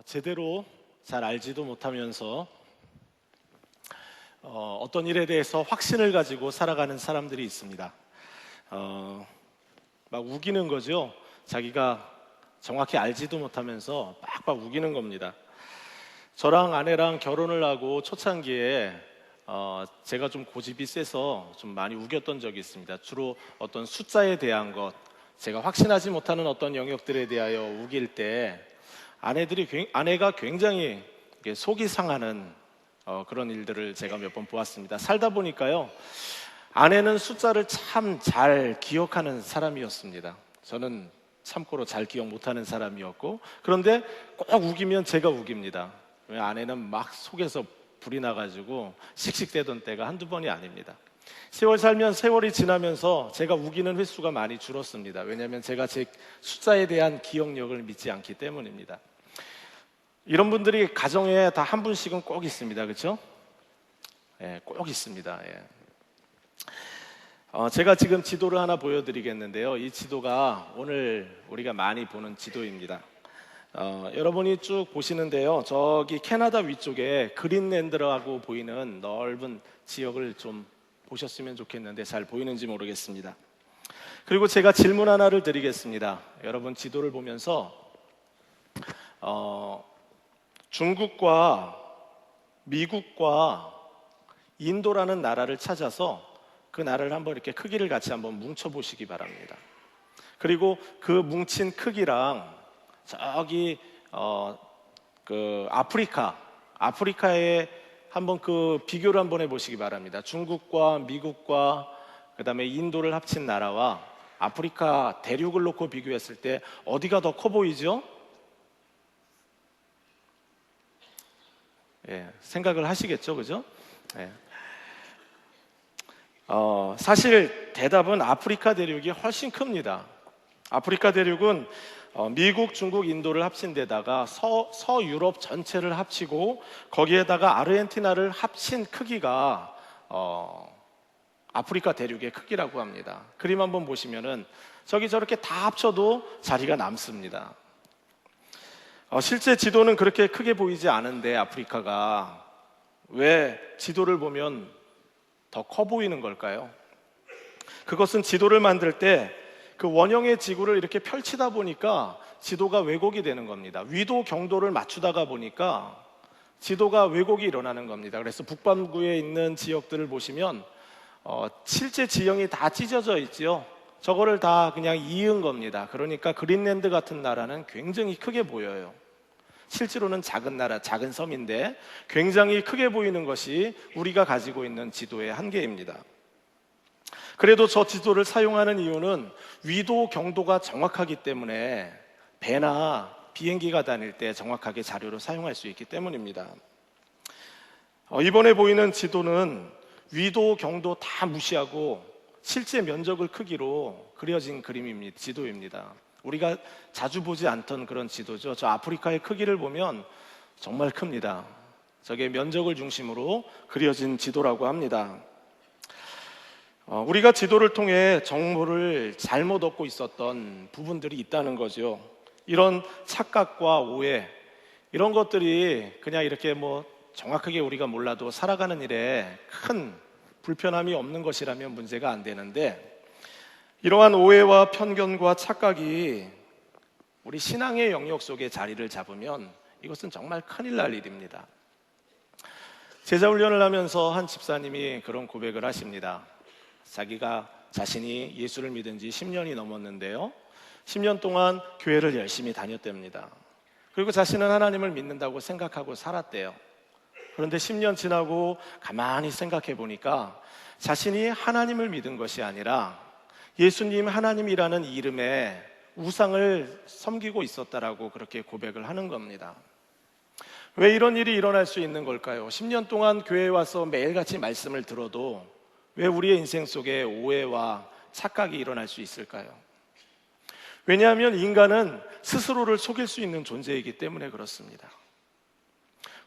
제대로 잘 알지도 못하면서 어떤 일에 대해서 확신을 가지고 살아가는 사람들이 있습니다. 막 우기는 거죠. 자기가 정확히 알지도 못하면서 막 우기는 겁니다. 저랑 아내랑 결혼을 하고 초창기에 제가 좀 고집이 세서 좀 많이 우겼던 적이 있습니다. 주로 어떤 숫자에 대한 것, 제가 확신하지 못하는 어떤 영역들에 대하여 우길 때 아내가 굉장히 속이 상하는 그런 일들을 제가 몇 번 보았습니다. 살다 보니까요, 아내는 숫자를 참 잘 기억하는 사람이었습니다. 저는 참고로 잘 기억 못하는 사람이었고, 그런데 꼭 우기면 제가 우깁니다. 왜 아내는 막 속에서 불이 나가지고 씩씩대던 때가 한두 번이 아닙니다. 세월이 지나면서 제가 우기는 횟수가 많이 줄었습니다. 왜냐하면 제가 제 숫자에 대한 기억력을 믿지 않기 때문입니다. 이런 분들이 가정에 다 한 분씩은 꼭 있습니다. 그렇죠? 예, 꼭 있습니다. 예. 제가 지금 지도를 하나 보여드리겠는데요. 이 지도가 오늘 우리가 많이 보는 지도입니다. 여러분이 쭉 보시는데요. 저기 캐나다 위쪽에 그린랜드라고 보이는 넓은 지역을 좀 보셨으면 좋겠는데 잘 보이는지 모르겠습니다. 그리고 제가 질문 하나를 드리겠습니다. 여러분 지도를 보면서 중국과 미국과 인도라는 나라를 찾아서 그 나라를 한번 이렇게 크기를 같이 한번 뭉쳐 보시기 바랍니다. 그리고 그 뭉친 크기랑 저기 그 아프리카에 한번 그 비교를 한번 해보시기 바랍니다. 중국과 미국과 그다음에 인도를 합친 나라와 아프리카 대륙을 놓고 비교했을 때 어디가 더 커 보이죠? 예, 생각을 하시겠죠, 그죠? 예. 사실 대답은 아프리카 대륙이 훨씬 큽니다. 아프리카 대륙은 미국, 중국, 인도를 합친 데다가 서유럽 전체를 합치고 거기에다가 아르헨티나를 합친 크기가 아프리카 대륙의 크기라고 합니다. 그림 한번 보시면은 저기 저렇게 다 합쳐도 자리가 남습니다. 실제 지도는 그렇게 크게 보이지 않은데 아프리카가 왜 지도를 보면 더 커 보이는 걸까요? 그것은 지도를 만들 때 그 원형의 지구를 이렇게 펼치다 보니까 지도가 왜곡이 되는 겁니다. 위도 경도를 맞추다가 보니까 지도가 왜곡이 일어나는 겁니다. 그래서 북반구에 있는 지역들을 보시면 실제 지형이 다 찢어져 있죠. 저거를 다 그냥 이은 겁니다. 그러니까 그린랜드 같은 나라는 굉장히 크게 보여요. 실제로는 작은 나라, 작은 섬인데 굉장히 크게 보이는 것이 우리가 가지고 있는 지도의 한계입니다. 그래도 저 지도를 사용하는 이유는 위도 경도가 정확하기 때문에 배나 비행기가 다닐 때 정확하게 자료로 사용할 수 있기 때문입니다. 이번에 보이는 지도는 위도 경도 다 무시하고 실제 면적을 크기로 그려진 지도입니다. 우리가 자주 보지 않던 그런 지도죠. 저 아프리카의 크기를 보면 정말 큽니다. 저게 면적을 중심으로 그려진 지도라고 합니다. 우리가 지도를 통해 정보를 잘못 얻고 있었던 부분들이 있다는 거죠. 이런 착각과 오해, 이런 것들이 그냥 이렇게 정확하게 우리가 몰라도 살아가는 일에 큰 불편함이 없는 것이라면 문제가 안 되는데, 이러한 오해와 편견과 착각이 우리 신앙의 영역 속에 자리를 잡으면 이것은 정말 큰일 날 일입니다. 제자 훈련을 하면서 한 집사님이 그런 고백을 하십니다. 자신이 예수를 믿은 지 10년이 넘었는데요, 10년 동안 교회를 열심히 다녔답니다. 그리고 자신은 하나님을 믿는다고 생각하고 살았대요. 그런데 10년 지나고 가만히 생각해 보니까 자신이 하나님을 믿은 것이 아니라 예수님 하나님이라는 이름의 우상을 섬기고 있었다라고 그렇게 고백을 하는 겁니다. 왜 이런 일이 일어날 수 있는 걸까요? 10년 동안 교회에 와서 매일같이 말씀을 들어도 왜 우리의 인생 속에 오해와 착각이 일어날 수 있을까요? 왜냐하면 인간은 스스로를 속일 수 있는 존재이기 때문에 그렇습니다.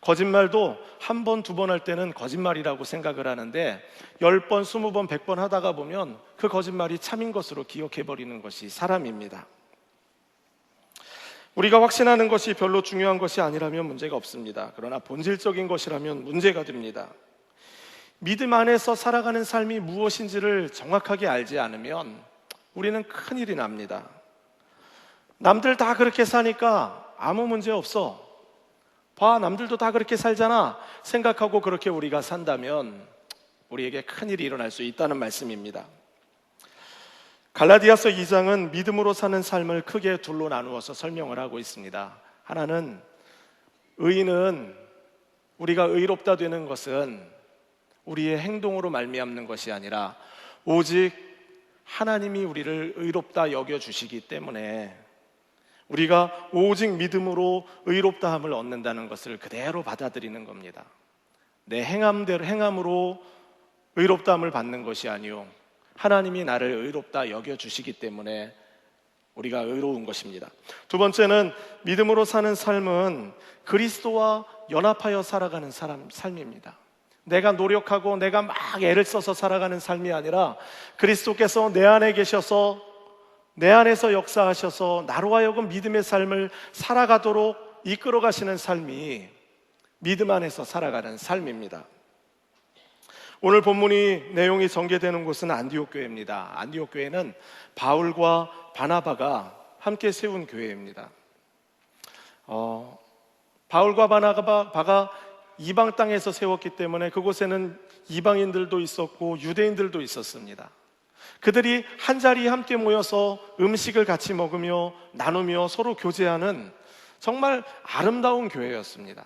거짓말도 한 번, 두 번 할 때는 거짓말이라고 생각을 하는데 10번, 20번, 100번 하다가 보면 그 거짓말이 참인 것으로 기억해버리는 것이 사람입니다. 우리가 확신하는 것이 별로 중요한 것이 아니라면 문제가 없습니다. 그러나 본질적인 것이라면 문제가 됩니다. 믿음 안에서 살아가는 삶이 무엇인지를 정확하게 알지 않으면 우리는 큰일이 납니다. 남들 다 그렇게 사니까 아무 문제 없어. 봐, 남들도 다 그렇게 살잖아. 생각하고 그렇게 우리가 산다면 우리에게 큰일이 일어날 수 있다는 말씀입니다. 갈라디아서 2장은 믿음으로 사는 삶을 크게 둘로 나누어서 설명을 하고 있습니다. 하나는 의인은 우리가 의롭다 되는 것은 우리의 행동으로 말미암는 것이 아니라 오직 하나님이 우리를 의롭다 여겨주시기 때문에 우리가 오직 믿음으로 의롭다함을 얻는다는 것을 그대로 받아들이는 겁니다. 내 행함으로 의롭다함을 받는 것이 아니요 하나님이 나를 의롭다 여겨주시기 때문에 우리가 의로운 것입니다. 두 번째는 믿음으로 사는 삶은 그리스도와 연합하여 살아가는 삶입니다. 내가 노력하고 내가 막 애를 써서 살아가는 삶이 아니라 그리스도께서 내 안에 계셔서 내 안에서 역사하셔서 나로 하여금 믿음의 삶을 살아가도록 이끌어 가시는 삶이 믿음 안에서 살아가는 삶입니다. 오늘 본문이 내용이 전개되는 곳은 안디옥 교회입니다. 안디옥 교회는 바울과 바나바가 함께 세운 교회입니다. 바울과 바나바가 이방 땅에서 세웠기 때문에 그곳에는 이방인들도 있었고 유대인들도 있었습니다. 그들이 한자리에 함께 모여서 음식을 같이 먹으며 나누며 서로 교제하는 정말 아름다운 교회였습니다.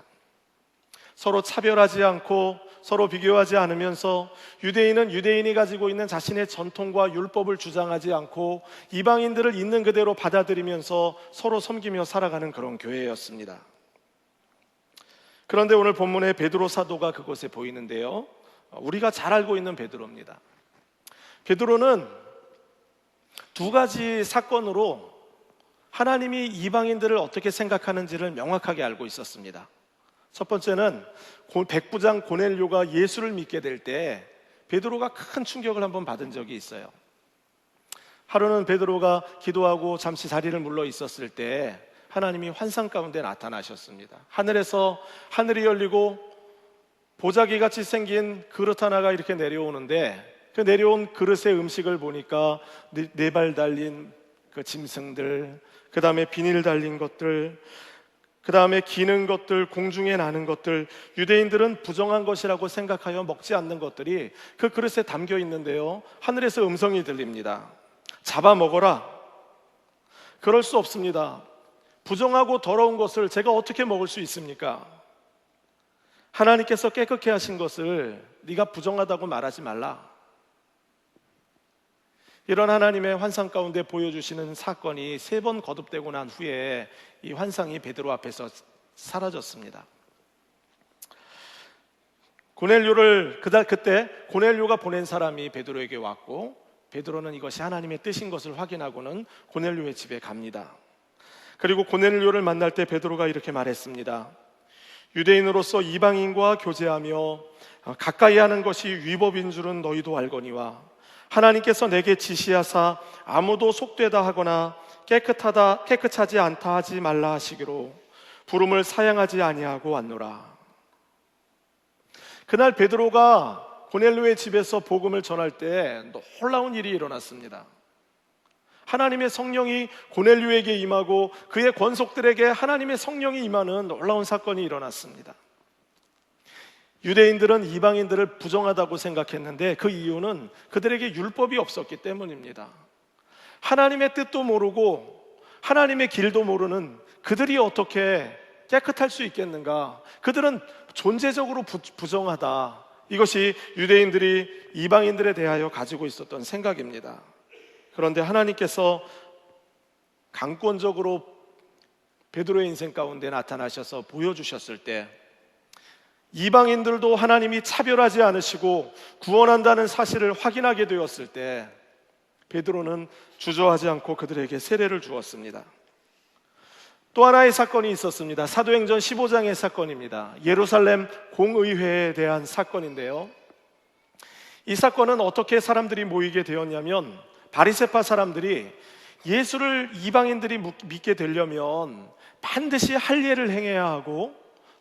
서로 차별하지 않고 서로 비교하지 않으면서 유대인은 유대인이 가지고 있는 자신의 전통과 율법을 주장하지 않고 이방인들을 있는 그대로 받아들이면서 서로 섬기며 살아가는 그런 교회였습니다. 그런데 오늘 본문에 베드로 사도가 그곳에 보이는데요, 우리가 잘 알고 있는 베드로입니다. 베드로는 두 가지 사건으로 하나님이 이방인들을 어떻게 생각하는지를 명확하게 알고 있었습니다. 첫 번째는 백부장 고넬료가 예수를 믿게 될 때 베드로가 큰 충격을 한번 받은 적이 있어요. 하루는 베드로가 기도하고 잠시 자리를 물러 있었을 때 하나님이 환상 가운데 나타나셨습니다. 하늘에서 하늘이 열리고 보자기 같이 생긴 그릇 하나가 이렇게 내려오는데 그 내려온 그릇의 음식을 보니까 네 발 달린 그 짐승들, 그 다음에 비닐 달린 것들, 그 다음에 기는 것들, 공중에 나는 것들, 유대인들은 부정한 것이라고 생각하여 먹지 않는 것들이 그 그릇에 담겨 있는데요, 하늘에서 음성이 들립니다. 잡아먹어라. 그럴 수 없습니다. 부정하고 더러운 것을 제가 어떻게 먹을 수 있습니까? 하나님께서 깨끗게 하신 것을 네가 부정하다고 말하지 말라. 이런 하나님의 환상 가운데 보여주시는 사건이 3번 거듭되고 난 후에 이 환상이 베드로 앞에서 사라졌습니다. 그때 고넬료가 보낸 사람이 베드로에게 왔고, 베드로는 이것이 하나님의 뜻인 것을 확인하고는 고넬료의 집에 갑니다. 그리고 고넬료를 만날 때 베드로가 이렇게 말했습니다. 유대인으로서 이방인과 교제하며 가까이 하는 것이 위법인 줄은 너희도 알거니와 하나님께서 내게 지시하사 아무도 속되다 하거나 깨끗하지 않다 하지 말라 하시기로 부름을 사양하지 아니하고 왔노라. 그날 베드로가 고넬료의 집에서 복음을 전할 때 놀라운 일이 일어났습니다. 하나님의 성령이 고넬료에게 임하고 그의 권속들에게 하나님의 성령이 임하는 놀라운 사건이 일어났습니다. 유대인들은 이방인들을 부정하다고 생각했는데 그 이유는 그들에게 율법이 없었기 때문입니다. 하나님의 뜻도 모르고 하나님의 길도 모르는 그들이 어떻게 깨끗할 수 있겠는가? 그들은 존재적으로 부정하다. 이것이 유대인들이 이방인들에 대하여 가지고 있었던 생각입니다. 그런데 하나님께서 강권적으로 베드로의 인생 가운데 나타나셔서 보여주셨을 때 이방인들도 하나님이 차별하지 않으시고 구원한다는 사실을 확인하게 되었을 때 베드로는 주저하지 않고 그들에게 세례를 주었습니다. 또 하나의 사건이 있었습니다. 사도행전 15장의 사건입니다. 예루살렘 공의회에 대한 사건인데요, 이 사건은 어떻게 사람들이 모이게 되었냐면 바리새파 사람들이 예수를 이방인들이 믿게 되려면 반드시 할례를 행해야 하고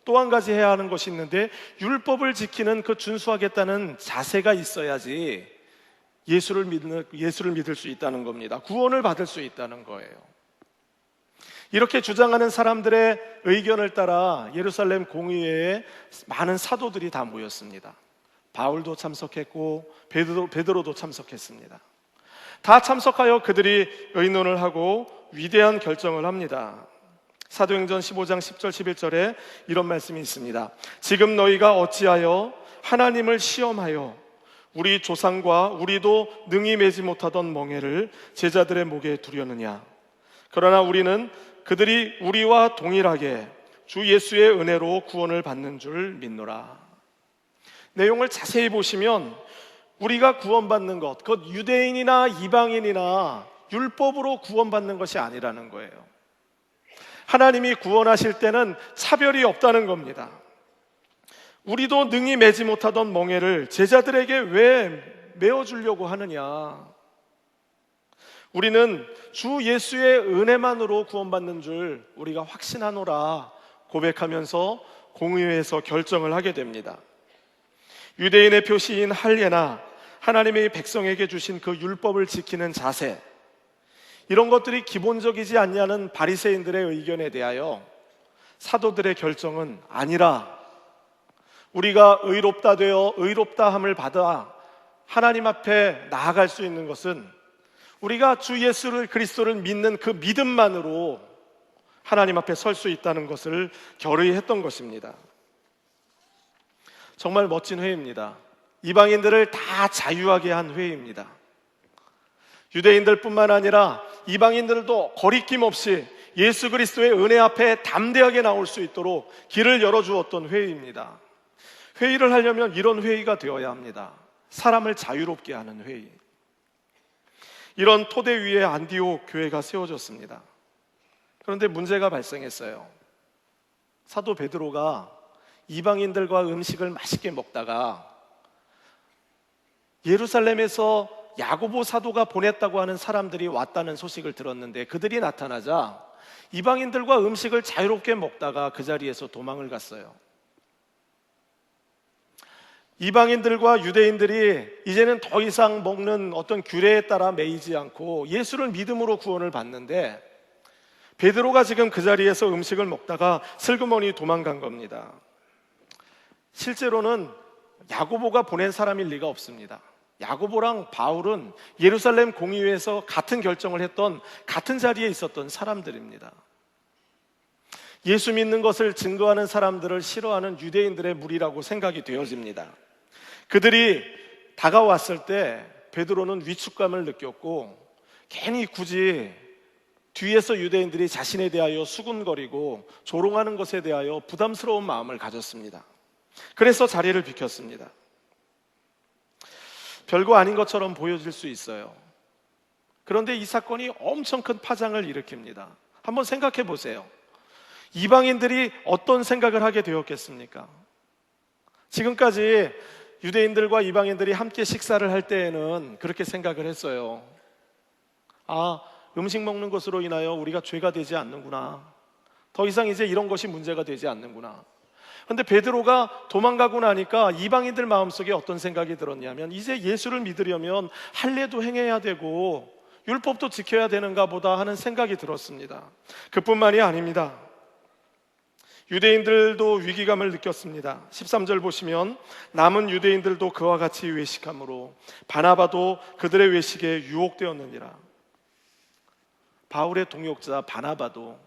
또 한 가지 해야 하는 것이 있는데, 율법을 지키는 그 준수하겠다는 자세가 있어야지 예수를 믿을 수 있다는 겁니다. 구원을 받을 수 있다는 거예요. 이렇게 주장하는 사람들의 의견을 따라 예루살렘 공의회에 많은 사도들이 다 모였습니다. 바울도 참석했고 베드로도 참석했습니다. 다 참석하여 그들이 의논을 하고 위대한 결정을 합니다. 사도행전 15장 10절 11절에 이런 말씀이 있습니다. 지금 너희가 어찌하여 하나님을 시험하여 우리 조상과 우리도 능히 매지 못하던 멍에를 제자들의 목에 두려느냐. 그러나 우리는 그들이 우리와 동일하게 주 예수의 은혜로 구원을 받는 줄 믿노라. 내용을 자세히 보시면 우리가 구원받는 것, 그것 유대인이나 이방인이나 율법으로 구원받는 것이 아니라는 거예요. 하나님이 구원하실 때는 차별이 없다는 겁니다. 우리도 능히 매지 못하던 멍에를 제자들에게 왜 메어주려고 하느냐. 우리는 주 예수의 은혜만으로 구원받는 줄 우리가 확신하노라 고백하면서 공의회에서 결정을 하게 됩니다. 유대인의 표시인 할례나 하나님의 백성에게 주신 그 율법을 지키는 자세, 이런 것들이 기본적이지 않냐는 바리새인들의 의견에 대하여 사도들의 결정은 아니라, 우리가 의롭다 되어 의롭다함을 받아 하나님 앞에 나아갈 수 있는 것은 우리가 주 예수를 그리스도를 믿는 그 믿음만으로 하나님 앞에 설 수 있다는 것을 결의했던 것입니다. 정말 멋진 회의입니다. 이방인들을 다 자유하게 한 회의입니다. 유대인들뿐만 아니라 이방인들도 거리낌 없이 예수 그리스도의 은혜 앞에 담대하게 나올 수 있도록 길을 열어주었던 회의입니다. 회의를 하려면 이런 회의가 되어야 합니다. 사람을 자유롭게 하는 회의. 이런 토대 위에 안디옥 교회가 세워졌습니다. 그런데 문제가 발생했어요. 사도 베드로가 이방인들과 음식을 맛있게 먹다가 예루살렘에서 야고보 사도가 보냈다고 하는 사람들이 왔다는 소식을 들었는데, 그들이 나타나자 이방인들과 음식을 자유롭게 먹다가 그 자리에서 도망을 갔어요. 이방인들과 유대인들이 이제는 더 이상 먹는 어떤 규례에 따라 매이지 않고 예수를 믿음으로 구원을 받는데, 베드로가 지금 그 자리에서 음식을 먹다가 슬그머니 도망간 겁니다. 실제로는 야고보가 보낸 사람일 리가 없습니다. 야고보랑 바울은 예루살렘 공의회에서 같은 결정을 했던, 같은 자리에 있었던 사람들입니다. 예수 믿는 것을 증거하는 사람들을 싫어하는 유대인들의 무리라고 생각이 되어집니다. 그들이 다가왔을 때 베드로는 위축감을 느꼈고, 괜히 굳이 뒤에서 유대인들이 자신에 대하여 수군거리고 조롱하는 것에 대하여 부담스러운 마음을 가졌습니다. 그래서 자리를 비켰습니다. 별거 아닌 것처럼 보여질 수 있어요. 그런데 이 사건이 엄청 큰 파장을 일으킵니다. 한번 생각해 보세요. 이방인들이 어떤 생각을 하게 되었겠습니까? 지금까지 유대인들과 이방인들이 함께 식사를 할 때에는 그렇게 생각을 했어요. 음식 먹는 것으로 인하여 우리가 죄가 되지 않는구나. 더 이상 이제 이런 것이 문제가 되지 않는구나. 그런데 베드로가 도망가고 나니까 이방인들 마음속에 어떤 생각이 들었냐면, 이제 예수를 믿으려면 할례도 행해야 되고 율법도 지켜야 되는가 보다 하는 생각이 들었습니다. 그뿐만이 아닙니다. 유대인들도 위기감을 느꼈습니다. 13절 보시면 남은 유대인들도 그와 같이 외식함으로 바나바도 그들의 외식에 유혹되었느니라. 바울의 동역자 바나바도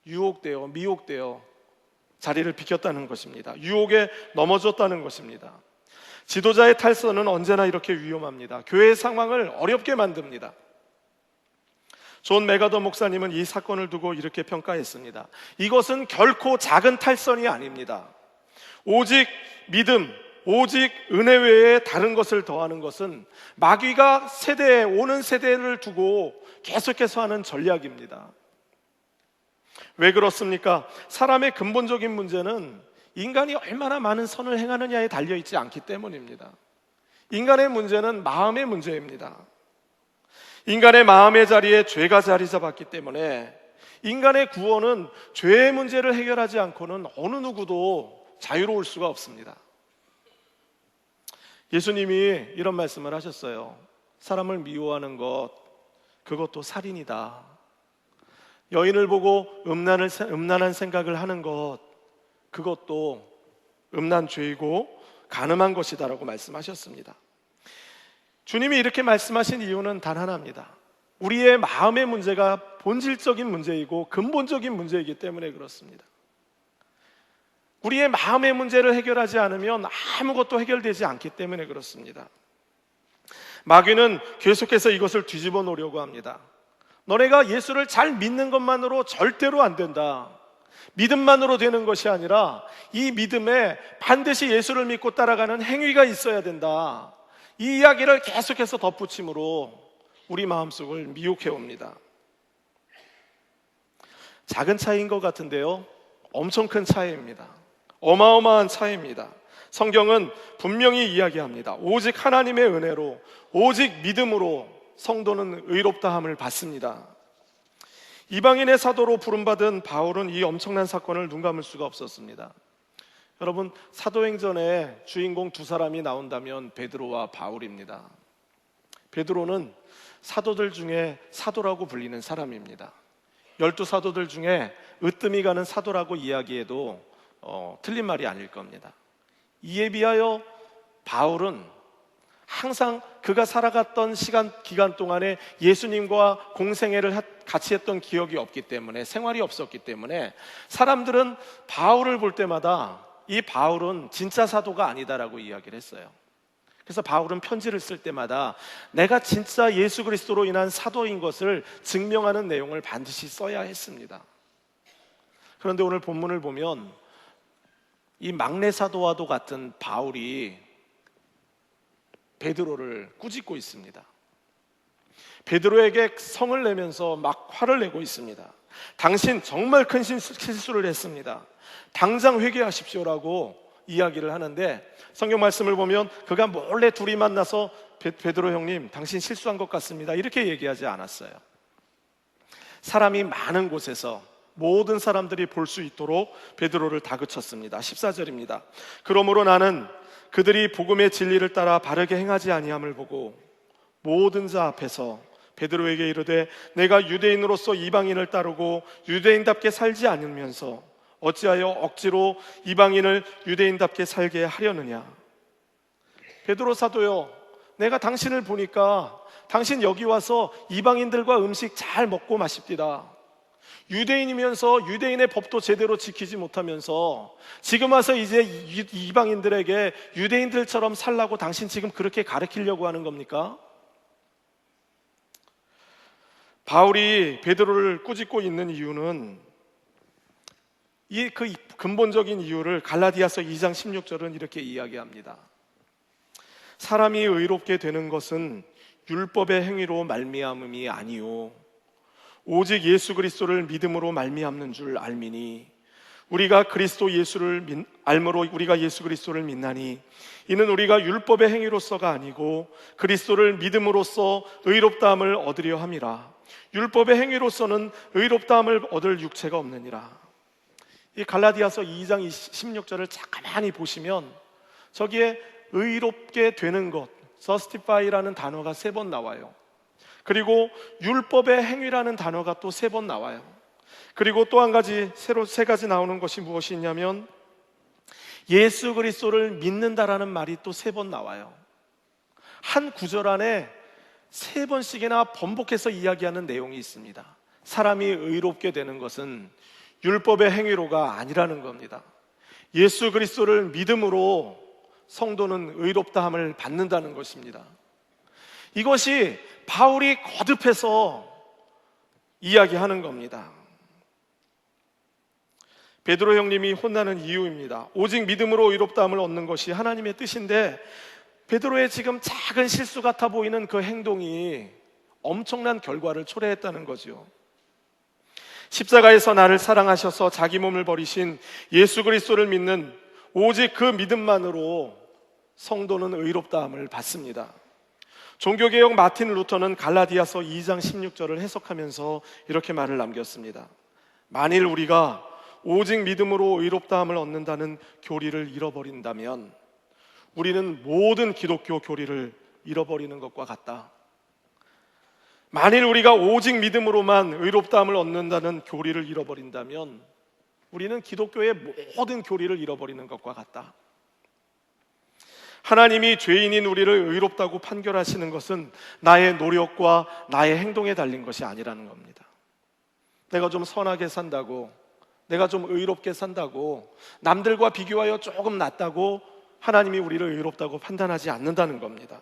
유혹되어 미혹되어 자리를 비켰다는 것입니다. 유혹에 넘어졌다는 것입니다. 지도자의 탈선은 언제나 이렇게 위험합니다. 교회의 상황을 어렵게 만듭니다. 존 메가더 목사님은 이 사건을 두고 이렇게 평가했습니다. 이것은 결코 작은 탈선이 아닙니다. 오직 믿음, 오직 은혜 외에 다른 것을 더하는 것은 마귀가 오는 세대를 두고 계속해서 하는 전략입니다. 왜 그렇습니까? 사람의 근본적인 문제는 인간이 얼마나 많은 선을 행하느냐에 달려있지 않기 때문입니다. 인간의 문제는 마음의 문제입니다. 인간의 마음의 자리에 죄가 자리 잡았기 때문에 인간의 구원은 죄의 문제를 해결하지 않고는 어느 누구도 자유로울 수가 없습니다. 예수님이 이런 말씀을 하셨어요. 사람을 미워하는 것, 그것도 살인이다. 여인을 보고 음란한 생각을 하는 것, 그것도 음란죄이고 간음한 것이다라고 말씀하셨습니다. 주님이 이렇게 말씀하신 이유는 단 하나입니다. 우리의 마음의 문제가 본질적인 문제이고 근본적인 문제이기 때문에 그렇습니다. 우리의 마음의 문제를 해결하지 않으면 아무것도 해결되지 않기 때문에 그렇습니다. 마귀는 계속해서 이것을 뒤집어 놓으려고 합니다. 너네가 예수를 잘 믿는 것만으로 절대로 안 된다. 믿음만으로 되는 것이 아니라 이 믿음에 반드시 예수를 믿고 따라가는 행위가 있어야 된다. 이 이야기를 계속해서 덧붙임으로 우리 마음속을 미혹해 옵니다. 작은 차이인 것 같은데요, 엄청 큰 차이입니다. 어마어마한 차이입니다. 성경은 분명히 이야기합니다. 오직 하나님의 은혜로, 오직 믿음으로 성도는 의롭다함을 받습니다. 이방인의 사도로 부름받은 바울은 이 엄청난 사건을 눈 감을 수가 없었습니다. 여러분, 사도행전에 주인공 두 사람이 나온다면 베드로와 바울입니다. 베드로는 사도들 중에 사도라고 불리는 사람입니다. 12사도들 중에 으뜸이 가는 사도라고 이야기해도 틀린 말이 아닐 겁니다. 이에 비하여 바울은 항상 그가 살아갔던 기간 동안에 예수님과 공생애를 같이 했던 기억이 없기 때문에, 생활이 없었기 때문에 사람들은 바울을 볼 때마다 이 바울은 진짜 사도가 아니다라고 이야기를 했어요. 그래서 바울은 편지를 쓸 때마다 내가 진짜 예수 그리스도로 인한 사도인 것을 증명하는 내용을 반드시 써야 했습니다. 그런데 오늘 본문을 보면 이 막내 사도와도 같은 바울이 베드로를 꾸짖고 있습니다. 베드로에게 성을 내면서 막 화를 내고 있습니다. 당신 정말 큰 실수를 했습니다. 당장 회개하십시오라고 이야기를 하는데, 성경 말씀을 보면 그가 몰래 둘이 만나서 베드로 형님, 당신 실수한 것 같습니다, 이렇게 얘기하지 않았어요. 사람이 많은 곳에서 모든 사람들이 볼 수 있도록 베드로를 다그쳤습니다. 14절입니다. 그러므로 나는 그들이 복음의 진리를 따라 바르게 행하지 아니함을 보고 모든 자 앞에서 베드로에게 이르되, 내가 유대인으로서 이방인을 따르고 유대인답게 살지 않으면서 어찌하여 억지로 이방인을 유대인답게 살게 하려느냐. 베드로 사도요, 내가 당신을 보니까 당신 여기 와서 이방인들과 음식 잘 먹고 마십디다. 유대인이면서 유대인의 법도 제대로 지키지 못하면서 지금 와서 이제 이방인들에게 유대인들처럼 살라고 당신 지금 그렇게 가르치려고 하는 겁니까? 바울이 베드로를 꾸짖고 있는 이유는, 그 근본적인 이유를 갈라디아서 2장 16절은 이렇게 이야기합니다. 사람이 의롭게 되는 것은 율법의 행위로 말미암음이 아니요 오직 예수 그리스도를 믿음으로 말미암는 줄 알미니, 우리가 그리스도 예수를 알므로 우리가 예수 그리스도를 믿나니 이는 우리가 율법의 행위로서가 아니고 그리스도를 믿음으로써 의롭다함을 얻으려 함이라. 율법의 행위로서는 의롭다함을 얻을 육체가 없느니라. 이 갈라디아서 2장 16절을 가만히 보시면 저기에 의롭게 되는 것, justify라는 단어가 3번 나와요. 그리고 율법의 행위라는 단어가 또 3번 나와요. 그리고 또 한 가지, 새로 3가지 나오는 것이 무엇이 있냐면 예수 그리스도를 믿는다라는 말이 또 3번 나와요. 한 구절 안에 3번씩이나 번복해서 이야기하는 내용이 있습니다. 사람이 의롭게 되는 것은 율법의 행위로가 아니라는 겁니다. 예수 그리스도를 믿음으로 성도는 의롭다함을 받는다는 것입니다. 이것이 바울이 거듭해서 이야기하는 겁니다. 베드로 형님이 혼나는 이유입니다. 오직 믿음으로 의롭다함을 얻는 것이 하나님의 뜻인데, 베드로의 지금 작은 실수 같아 보이는 그 행동이 엄청난 결과를 초래했다는 거죠. 십자가에서 나를 사랑하셔서 자기 몸을 버리신 예수 그리스도를 믿는 오직 그 믿음만으로 성도는 의롭다함을 받습니다. 종교개혁 마틴 루터는 갈라디아서 2장 16절을 해석하면서 이렇게 말을 남겼습니다. 만일 우리가 오직 믿음으로 의롭다함을 얻는다는 교리를 잃어버린다면 우리는 모든 기독교 교리를 잃어버리는 것과 같다. 만일 우리가 오직 믿음으로만 의롭다함을 얻는다는 교리를 잃어버린다면 우리는 기독교의 모든 교리를 잃어버리는 것과 같다. 하나님이 죄인인 우리를 의롭다고 판결하시는 것은 나의 노력과 나의 행동에 달린 것이 아니라는 겁니다. 내가 좀 선하게 산다고, 내가 좀 의롭게 산다고, 남들과 비교하여 조금 낫다고 하나님이 우리를 의롭다고 판단하지 않는다는 겁니다.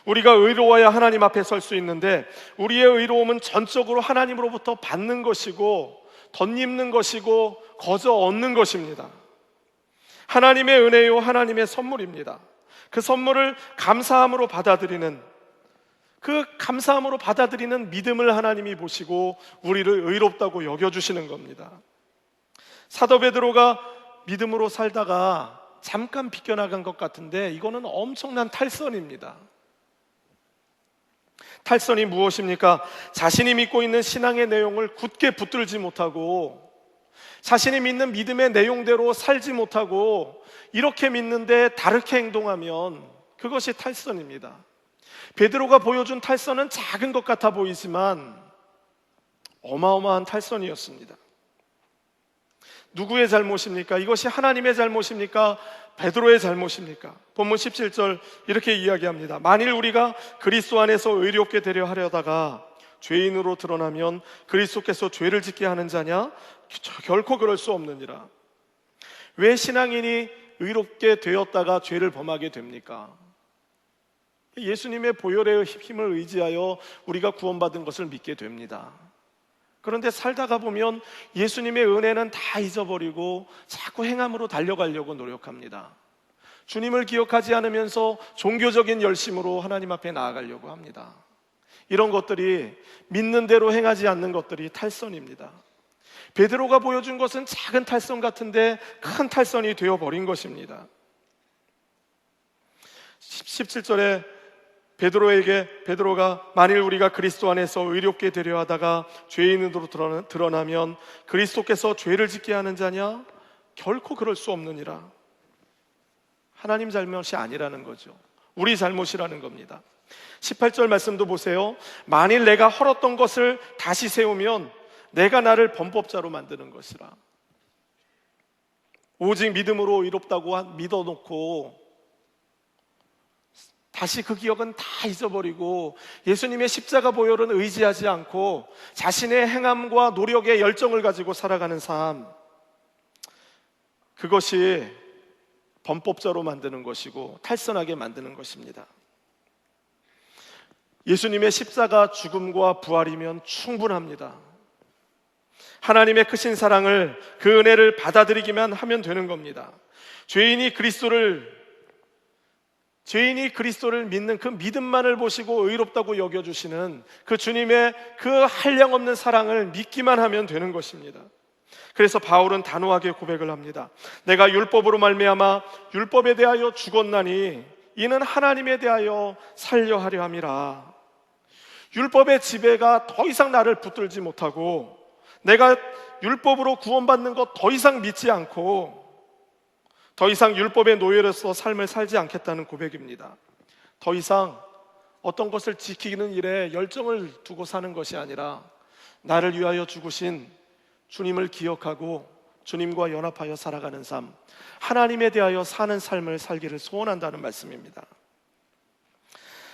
우리가 의로워야 하나님 앞에 설 수 있는데 우리의 의로움은 전적으로 하나님으로부터 받는 것이고 덧입는 것이고 거저 얻는 것입니다. 하나님의 은혜요, 하나님의 선물입니다. 그 선물을 감사함으로 받아들이는, 그 감사함으로 받아들이는 믿음을 하나님이 보시고 우리를 의롭다고 여겨주시는 겁니다. 사도 베드로가 믿음으로 살다가 잠깐 비껴나간 것 같은데 이거는 엄청난 탈선입니다. 탈선이 무엇입니까? 자신이 믿고 있는 신앙의 내용을 굳게 붙들지 못하고 자신이 믿는 믿음의 내용대로 살지 못하고 이렇게 믿는데 다르게 행동하면 그것이 탈선입니다. 베드로가 보여준 탈선은 작은 것 같아 보이지만 어마어마한 탈선이었습니다. 누구의 잘못입니까? 이것이 하나님의 잘못입니까? 베드로의 잘못입니까? 본문 17절 이렇게 이야기합니다. 만일 우리가 그리스도 안에서 의롭게 되려 하려다가 죄인으로 드러나면 그리스도께서 죄를 짓게 하는 자냐? 결코 그럴 수 없느니라. 왜 신앙인이 의롭게 되었다가 죄를 범하게 됩니까? 예수님의 보혈의 힘을 의지하여 우리가 구원받은 것을 믿게 됩니다. 그런데 살다가 보면 예수님의 은혜는 다 잊어버리고 자꾸 행함으로 달려가려고 노력합니다. 주님을 기억하지 않으면서 종교적인 열심으로 하나님 앞에 나아가려고 합니다. 이런 것들이 믿는 대로 행하지 않는 것들이 탈선입니다. 베드로가 보여준 것은 작은 탈선 같은데 큰 탈선이 되어버린 것입니다. 17절에 베드로가 만일 우리가 그리스도 안에서 의롭게 되려 하다가 죄인으로 드러나면 그리스도께서 죄를 짓게 하는 자냐? 결코 그럴 수 없느니라. 하나님 잘못이 아니라는 거죠. 우리 잘못이라는 겁니다. 18절 말씀도 보세요. 만일 내가 헐었던 것을 다시 세우면 내가 나를 범법자로 만드는 것이라. 오직 믿음으로 의롭다고 믿어놓고 다시 그 기억은 다 잊어버리고 예수님의 십자가 보혈은 의지하지 않고 자신의 행함과 노력의 열정을 가지고 살아가는 삶, 그것이 범법자로 만드는 것이고 탈선하게 만드는 것입니다. 예수님의 십자가 죽음과 부활이면 충분합니다. 하나님의 크신 사랑을, 그 은혜를 받아들이기만 하면 되는 겁니다. 죄인이 그리스도를 믿는 그 믿음만을 보시고 의롭다고 여겨주시는 그 주님의 그 한량없는 사랑을 믿기만 하면 되는 것입니다. 그래서 바울은 단호하게 고백을 합니다. 내가 율법으로 말미암아 율법에 대하여 죽었나니 이는 하나님에 대하여 살려 하려 함이라. 율법의 지배가 더 이상 나를 붙들지 못하고 내가 율법으로 구원받는 것 더 이상 믿지 않고 더 이상 율법의 노예로서 삶을 살지 않겠다는 고백입니다. 더 이상 어떤 것을 지키는 일에 열정을 두고 사는 것이 아니라 나를 위하여 죽으신 주님을 기억하고 주님과 연합하여 살아가는 삶, 하나님에 대하여 사는 삶을 살기를 소원한다는 말씀입니다.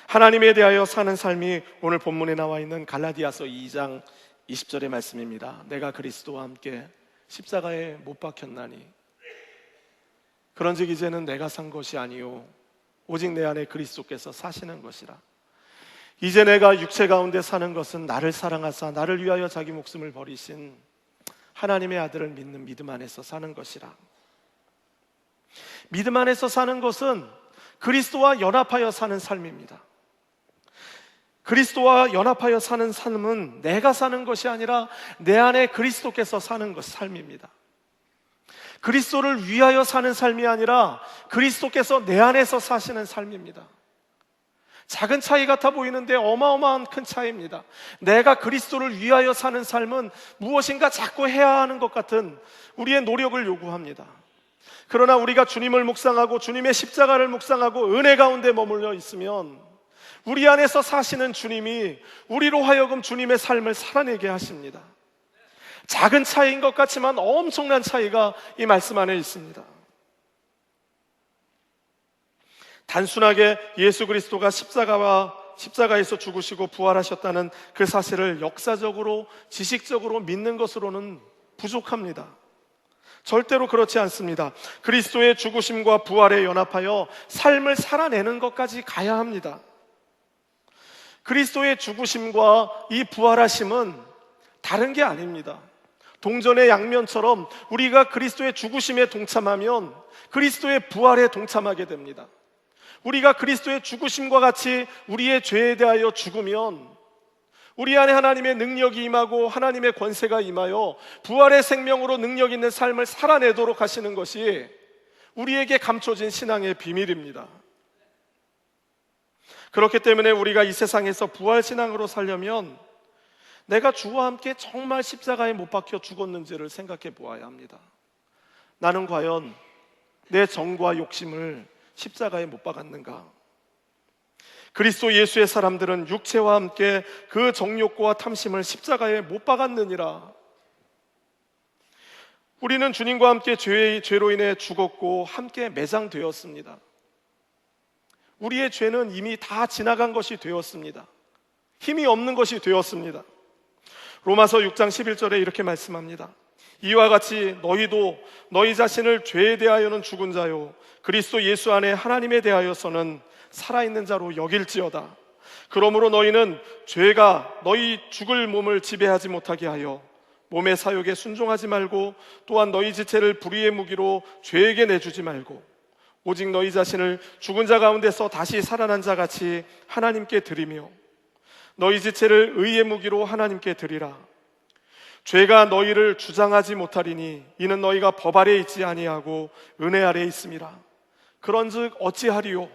하나님에 대하여 사는 삶이 오늘 본문에 나와 있는 갈라디아서 2장 20절의 말씀입니다. 내가 그리스도와 함께 십자가에 못 박혔나니 그런즉 이제는 내가 산 것이 아니요 오직 내 안에 그리스도께서 사시는 것이라. 이제 내가 육체 가운데 사는 것은 나를 사랑하사 나를 위하여 자기 목숨을 버리신 하나님의 아들을 믿는 믿음 안에서 사는 것이라. 믿음 안에서 사는 것은 그리스도와 연합하여 사는 삶입니다. 그리스도와 연합하여 사는 삶은 내가 사는 것이 아니라 내 안에 그리스도께서 사는 삶입니다. 그리스도를 위하여 사는 삶이 아니라 그리스도께서 내 안에서 사시는 삶입니다. 작은 차이 같아 보이는데 어마어마한 큰 차이입니다. 내가 그리스도를 위하여 사는 삶은 무엇인가 자꾸 해야 하는 것 같은 우리의 노력을 요구합니다. 그러나 우리가 주님을 묵상하고 주님의 십자가를 묵상하고 은혜 가운데 머물러 있으면 우리 안에서 사시는 주님이 우리로 하여금 주님의 삶을 살아내게 하십니다. 작은 차이인 것 같지만 엄청난 차이가 이 말씀 안에 있습니다. 단순하게 예수 그리스도가 십자가에서 죽으시고 부활하셨다는 그 사실을 역사적으로 지식적으로 믿는 것으로는 부족합니다. 절대로 그렇지 않습니다. 그리스도의 죽으심과 부활에 연합하여 삶을 살아내는 것까지 가야 합니다. 그리스도의 죽으심과 이 부활하심은 다른 게 아닙니다. 동전의 양면처럼 우리가 그리스도의 죽으심에 동참하면 그리스도의 부활에 동참하게 됩니다. 우리가 그리스도의 죽으심과 같이 우리의 죄에 대하여 죽으면 우리 안에 하나님의 능력이 임하고 하나님의 권세가 임하여 부활의 생명으로 능력 있는 삶을 살아내도록 하시는 것이 우리에게 감춰진 신앙의 비밀입니다. 그렇기 때문에 우리가 이 세상에서 부활신앙으로 살려면 내가 주와 함께 정말 십자가에 못 박혀 죽었는지를 생각해 보아야 합니다. 나는 과연 내 정과 욕심을 십자가에 못 박았는가? 그리스도 예수의 사람들은 육체와 함께 그 정욕과 탐심을 십자가에 못 박았느니라. 우리는 주님과 함께 죄로 인해 죽었고 함께 매장되었습니다. 우리의 죄는 이미 다 지나간 것이 되었습니다. 힘이 없는 것이 되었습니다. 로마서 6장 11절에 이렇게 말씀합니다. 이와 같이 너희도 너희 자신을 죄에 대하여는 죽은 자요 그리스도 예수 안에 하나님에 대하여서는 살아있는 자로 여길지어다. 그러므로 너희는 죄가 너희 죽을 몸을 지배하지 못하게 하여 몸의 사욕에 순종하지 말고 또한 너희 지체를 불의의 무기로 죄에게 내주지 말고 오직 너희 자신을 죽은 자 가운데서 다시 살아난 자 같이 하나님께 드리며 너희 지체를 의의 무기로 하나님께 드리라. 죄가 너희를 주장하지 못하리니 이는 너희가 법 아래 있지 아니하고 은혜 아래 있음이라. 그런즉 어찌하리요?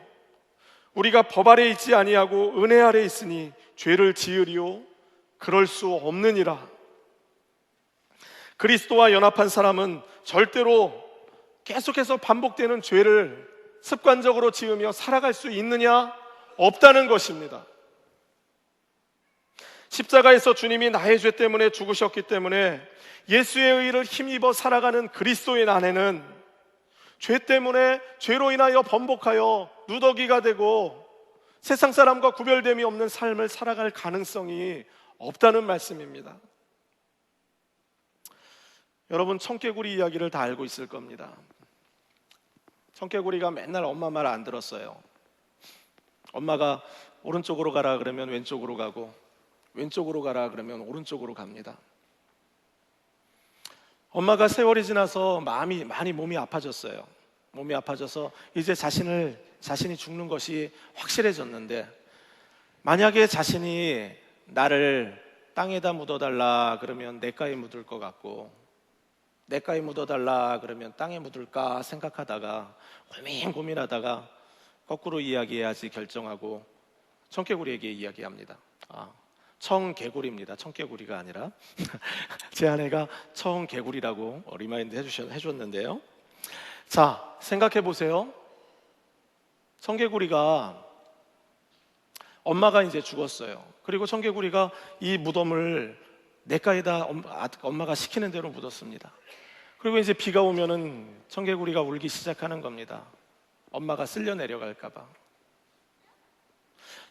우리가 법 아래 있지 아니하고 은혜 아래 있으니 죄를 지으리요? 그럴 수 없느니라. 그리스도와 연합한 사람은 절대로 계속해서 반복되는 죄를 습관적으로 지으며 살아갈 수 있느냐? 없다는 것입니다. 십자가에서 주님이 나의 죄 때문에 죽으셨기 때문에 예수의 의를 힘입어 살아가는 그리스도인 안에는 죄 때문에 죄로 인하여 번복하여 누더기가 되고 세상 사람과 구별됨이 없는 삶을 살아갈 가능성이 없다는 말씀입니다. 여러분, 청개구리 이야기를 다 알고 있을 겁니다. 청개구리가 맨날 엄마 말 안 들었어요. 엄마가 오른쪽으로 가라 그러면 왼쪽으로 가고 왼쪽으로 가라 그러면 오른쪽으로 갑니다. 엄마가 세월이 지나서 많이 몸이 아파졌어요. 몸이 아파져서 이제 자신이 죽는 것이 확실해졌는데 만약에 자신이 나를 땅에다 묻어달라 그러면 냇가에 묻을 것 같고 냇가에 묻어달라 그러면 땅에 묻을까 생각하다가 고민하다가 거꾸로 이야기해야지 결정하고 청개구리에게 이야기합니다. 청개구리입니다. 청개구리가 아니라 제 아내가 청개구리라고 리마인드 해줬는데요. 자, 생각해 보세요. 청개구리가 엄마가 이제 죽었어요. 그리고 청개구리가 이 무덤을 냇가에다 엄마가 시키는 대로 묻었습니다. 그리고 이제 비가 오면은 청개구리가 울기 시작하는 겁니다. 엄마가 쓸려 내려갈까 봐.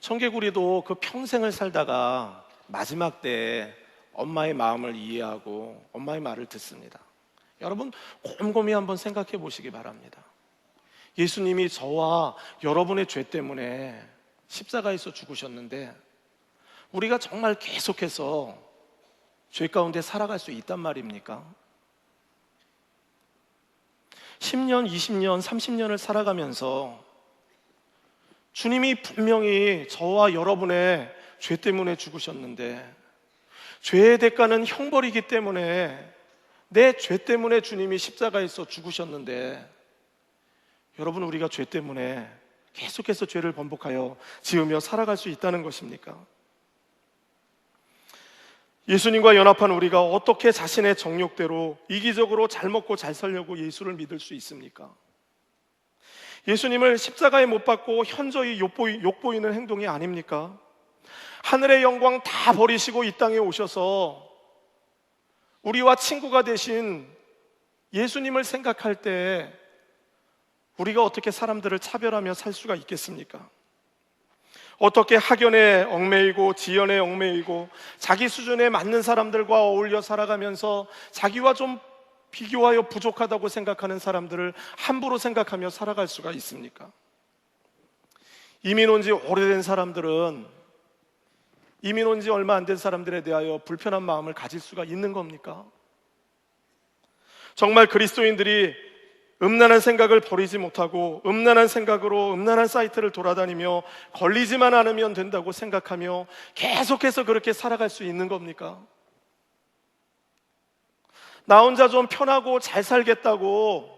청개구리도 그 평생을 살다가 마지막 때에 엄마의 마음을 이해하고 엄마의 말을 듣습니다. 여러분, 곰곰이 한번 생각해 보시기 바랍니다. 예수님이 저와 여러분의 죄 때문에 십자가에서 죽으셨는데 우리가 정말 계속해서 죄 가운데 살아갈 수 있단 말입니까? 10년, 20년, 30년을 살아가면서 주님이 분명히 저와 여러분의 죄 때문에 죽으셨는데 죄의 대가는 형벌이기 때문에 내 죄 때문에 주님이 십자가에서 죽으셨는데 여러분, 우리가 죄 때문에 계속해서 죄를 번복하여 지으며 살아갈 수 있다는 것입니까? 예수님과 연합한 우리가 어떻게 자신의 정욕대로 이기적으로 잘 먹고 잘 살려고 예수를 믿을 수 있습니까? 예수님을 십자가에 못 박고 현저히 욕보이는 행동이 아닙니까? 하늘의 영광 다 버리시고 이 땅에 오셔서 우리와 친구가 되신 예수님을 생각할 때 우리가 어떻게 사람들을 차별하며 살 수가 있겠습니까? 어떻게 학연에 얽매이고 지연에 얽매이고 자기 수준에 맞는 사람들과 어울려 살아가면서 자기와 좀 비교하여 부족하다고 생각하는 사람들을 함부로 생각하며 살아갈 수가 있습니까? 이민 온 지 오래된 사람들은 이민 온 지 얼마 안 된 사람들에 대하여 불편한 마음을 가질 수가 있는 겁니까? 정말 그리스도인들이 음란한 생각을 버리지 못하고 음란한 생각으로 음란한 사이트를 돌아다니며 걸리지만 않으면 된다고 생각하며 계속해서 그렇게 살아갈 수 있는 겁니까? 나 혼자 좀 편하고 잘 살겠다고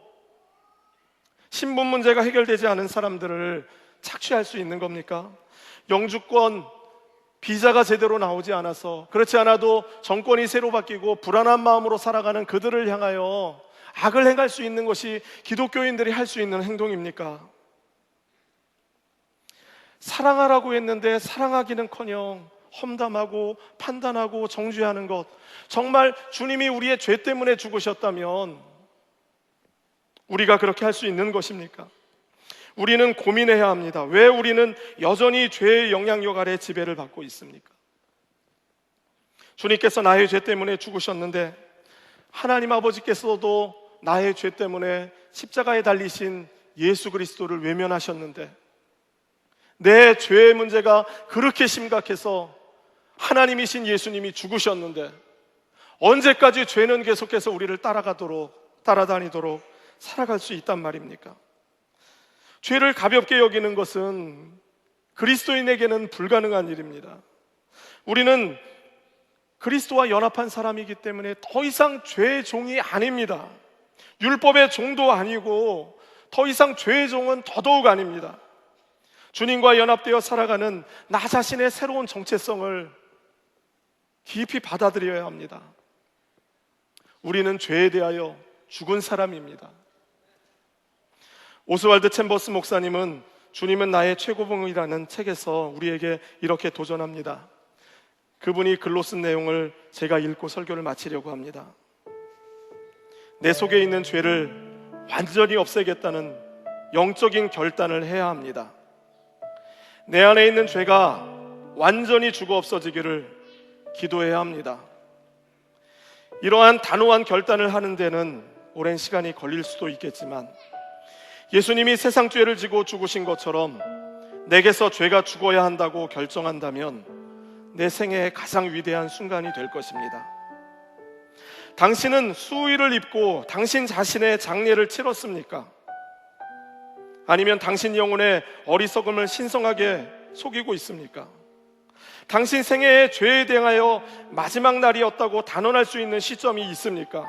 신분 문제가 해결되지 않은 사람들을 착취할 수 있는 겁니까? 영주권 비자가 제대로 나오지 않아서, 그렇지 않아도 정권이 새로 바뀌고 불안한 마음으로 살아가는 그들을 향하여 악을 행할 수 있는 것이 기독교인들이 할 수 있는 행동입니까? 사랑하라고 했는데 사랑하기는커녕 험담하고 판단하고 정죄하는 것, 정말 주님이 우리의 죄 때문에 죽으셨다면 우리가 그렇게 할 수 있는 것입니까? 우리는 고민해야 합니다. 왜 우리는 여전히 죄의 영향력 아래 지배를 받고 있습니까? 주님께서 나의 죄 때문에 죽으셨는데 하나님 아버지께서도 나의 죄 때문에 십자가에 달리신 예수 그리스도를 외면하셨는데, 내 죄의 문제가 그렇게 심각해서 하나님이신 예수님이 죽으셨는데 언제까지 죄는 계속해서 우리를 따라다니도록 살아갈 수 있단 말입니까? 죄를 가볍게 여기는 것은 그리스도인에게는 불가능한 일입니다. 우리는 그리스도와 연합한 사람이기 때문에 더 이상 죄의 종이 아닙니다. 율법의 종도 아니고 더 이상 죄의 종은 더더욱 아닙니다. 주님과 연합되어 살아가는 나 자신의 새로운 정체성을 깊이 받아들여야 합니다. 우리는 죄에 대하여 죽은 사람입니다. 오스왈드 챔버스 목사님은 주님은 나의 최고봉이라는 책에서 우리에게 이렇게 도전합니다. 그분이 글로 쓴 내용을 제가 읽고 설교를 마치려고 합니다. 내 속에 있는 죄를 완전히 없애겠다는 영적인 결단을 해야 합니다. 내 안에 있는 죄가 완전히 죽어 없어지기를 기도해야 합니다. 이러한 단호한 결단을 하는 데는 오랜 시간이 걸릴 수도 있겠지만, 예수님이 세상 죄를 지고 죽으신 것처럼 내게서 죄가 죽어야 한다고 결정한다면 내 생애의 가장 위대한 순간이 될 것입니다. 당신은 수의를 입고 당신 자신의 장례를 치렀습니까? 아니면 당신 영혼의 어리석음을 신성하게 속이고 있습니까? 당신 생애의 죄에 대하여 마지막 날이었다고 단언할 수 있는 시점이 있습니까?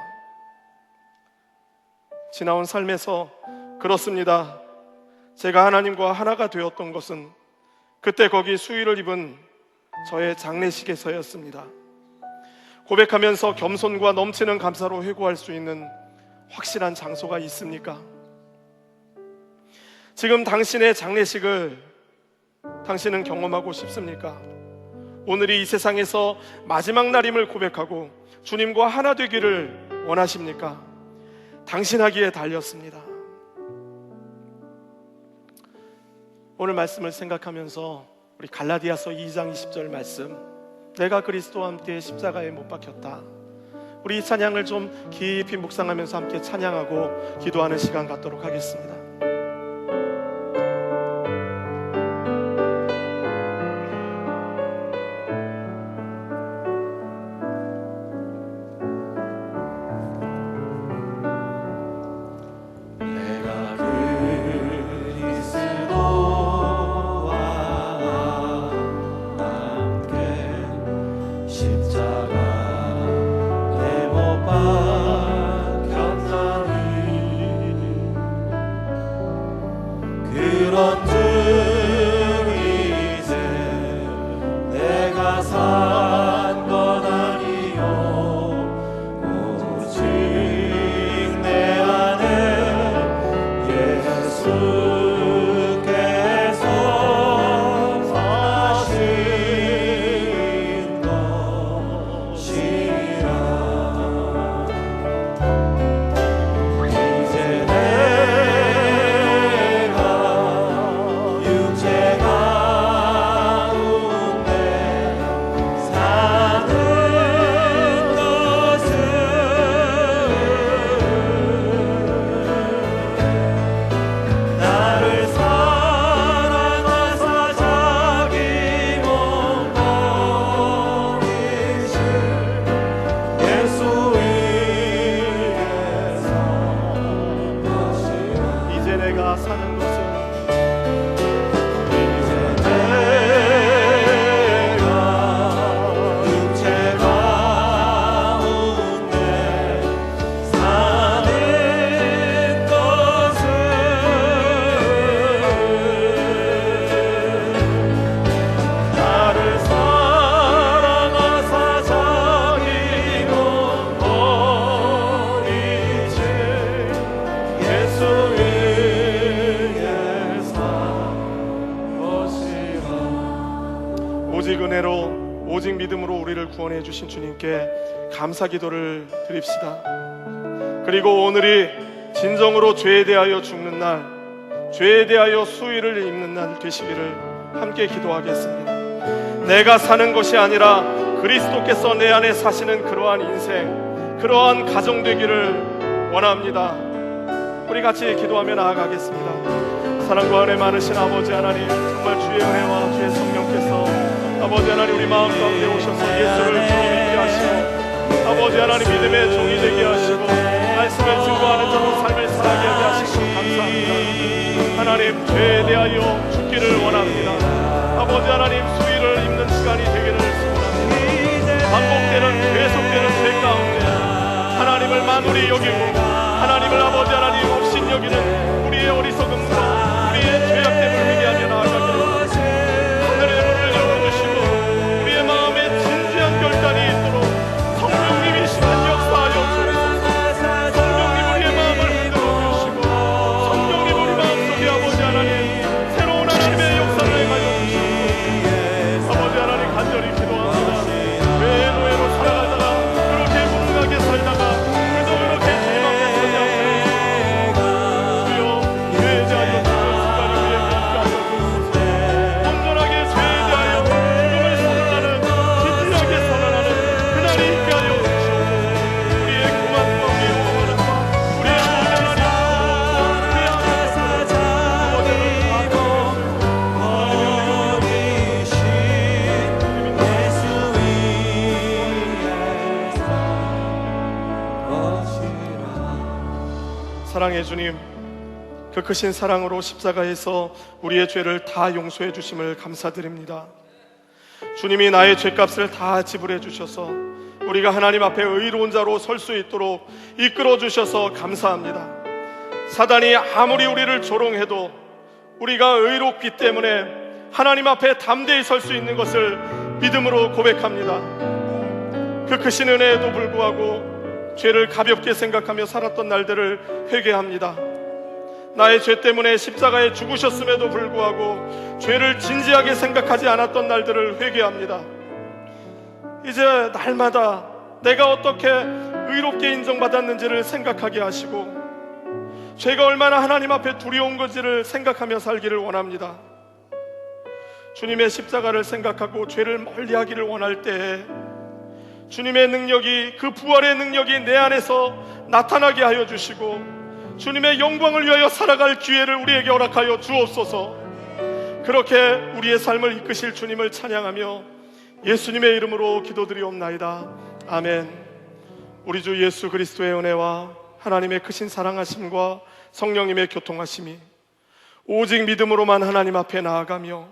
지나온 삶에서 그렇습니다. 제가 하나님과 하나가 되었던 것은 그때 거기 수의를 입은 저의 장례식에서였습니다. 고백하면서 겸손과 넘치는 감사로 회고할 수 있는 확실한 장소가 있습니까? 지금 당신의 장례식을 당신은 경험하고 싶습니까? 오늘이 이 세상에서 마지막 날임을 고백하고 주님과 하나 되기를 원하십니까? 당신하기에 달렸습니다. 오늘 말씀을 생각하면서 우리 갈라디아서 2장 20절 말씀, 내가 그리스도와 함께 십자가에 못 박혔다, 우리 이 찬양을 좀 깊이 묵상하면서 함께 찬양하고 기도하는 시간 갖도록 하겠습니다. 내가 사는 것은 오직 은혜로 오직 믿음으로 우리를 구원해 주신 주님께 감사 기도를 드립시다. 그리고 오늘이 진정으로 죄에 대하여 죽는 날, 죄에 대하여 수위를 입는 날 되시기를 함께 기도하겠습니다. 내가 사는 것이 아니라 그리스도께서 내 안에 사시는 그러한 인생, 그러한 가정 되기를 원합니다. 우리 같이 기도하며 나아가겠습니다. 사랑과 은혜 많으신 아버지 하나님, 정말 주의 은혜와 주의 성령께서 아버지 하나님 우리 마음 가운데 오셔서 예수를 주로 믿게 하시고, 아버지 하나님 믿음의 종이 되게 하시고, 말씀을 증거하는 자로 삶을 살아가게 하시고 감사합니다. 하나님, 죄에 대하여 죽기를 원합니다. 아버지 하나님, 수위를 입는 시간이 되기를 소원합니다. 반복되는 계속되는 죄 가운데 하나님을 만홀히 여기고, 하나님을 아버지 하나님 없인 여기는 우리의 어리석음과 우리의 죄악됨을 회개하며 나아가기를 하늘의 문을 열어주시고 우리의 마음에 진지한 결단이 있도록 성령님이 심한 역사하여 주옵소서. 성령님 우리의 마음을 흔들어 주시고, 성령님 우리 마음속에 아버지 하나님 새로운 하나님의 역사를 행하여 주시옵소서. 아버지 하나님 간절히 기도합니다. 죄의 노예로 살아가다가 그렇게 무능하게 살다가 그래도 그렇게 주님 앞에 서지 않고 주여 죄에 대하여 죽는 순간이 우리에게 함께하여 주옵소서. 온전하게 죄에 대하여 죽음을 선언하는, 진지하게 선언하는 그날이 있게 하여 주시옵소서. 우리의 교만과 우리의 오만함과 우리의 아버지 하나님 우리의 사랑의 주님, 그 크신 사랑으로 십자가에서 우리의 죄를 다 용서해 주심을 감사드립니다. 주님이 나의 죄값을 다 지불해 주셔서 우리가 하나님 앞에 의로운 자로 설 수 있도록 이끌어 주셔서 감사합니다. 사단이 아무리 우리를 조롱해도 우리가 의롭기 때문에 하나님 앞에 담대히 설 수 있는 것을 믿음으로 고백합니다. 그 크신 은혜에도 불구하고 죄를 가볍게 생각하며 살았던 날들을 회개합니다. 나의 죄 때문에 십자가에 죽으셨음에도 불구하고 죄를 진지하게 생각하지 않았던 날들을 회개합니다. 이제 날마다 내가 어떻게 의롭게 인정받았는지를 생각하게 하시고, 죄가 얼마나 하나님 앞에 두려운 건지를 생각하며 살기를 원합니다. 주님의 십자가를 생각하고 죄를 멀리하기를 원할 때에 주님의 능력이, 그 부활의 능력이 내 안에서 나타나게 하여 주시고, 주님의 영광을 위하여 살아갈 기회를 우리에게 허락하여 주옵소서. 그렇게 우리의 삶을 이끄실 주님을 찬양하며 예수님의 이름으로 기도드리옵나이다. 아멘. 우리 주 예수 그리스도의 은혜와 하나님의 크신 사랑하심과 성령님의 교통하심이 오직 믿음으로만 하나님 앞에 나아가며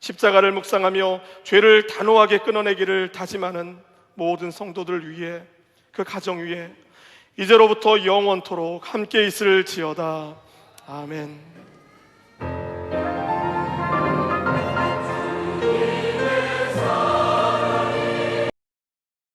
십자가를 묵상하며 죄를 단호하게 끊어내기를 다짐하는 모든 성도들 위해, 그 가정 위에 이제로부터 영원토록 함께 있을지어다. 아멘.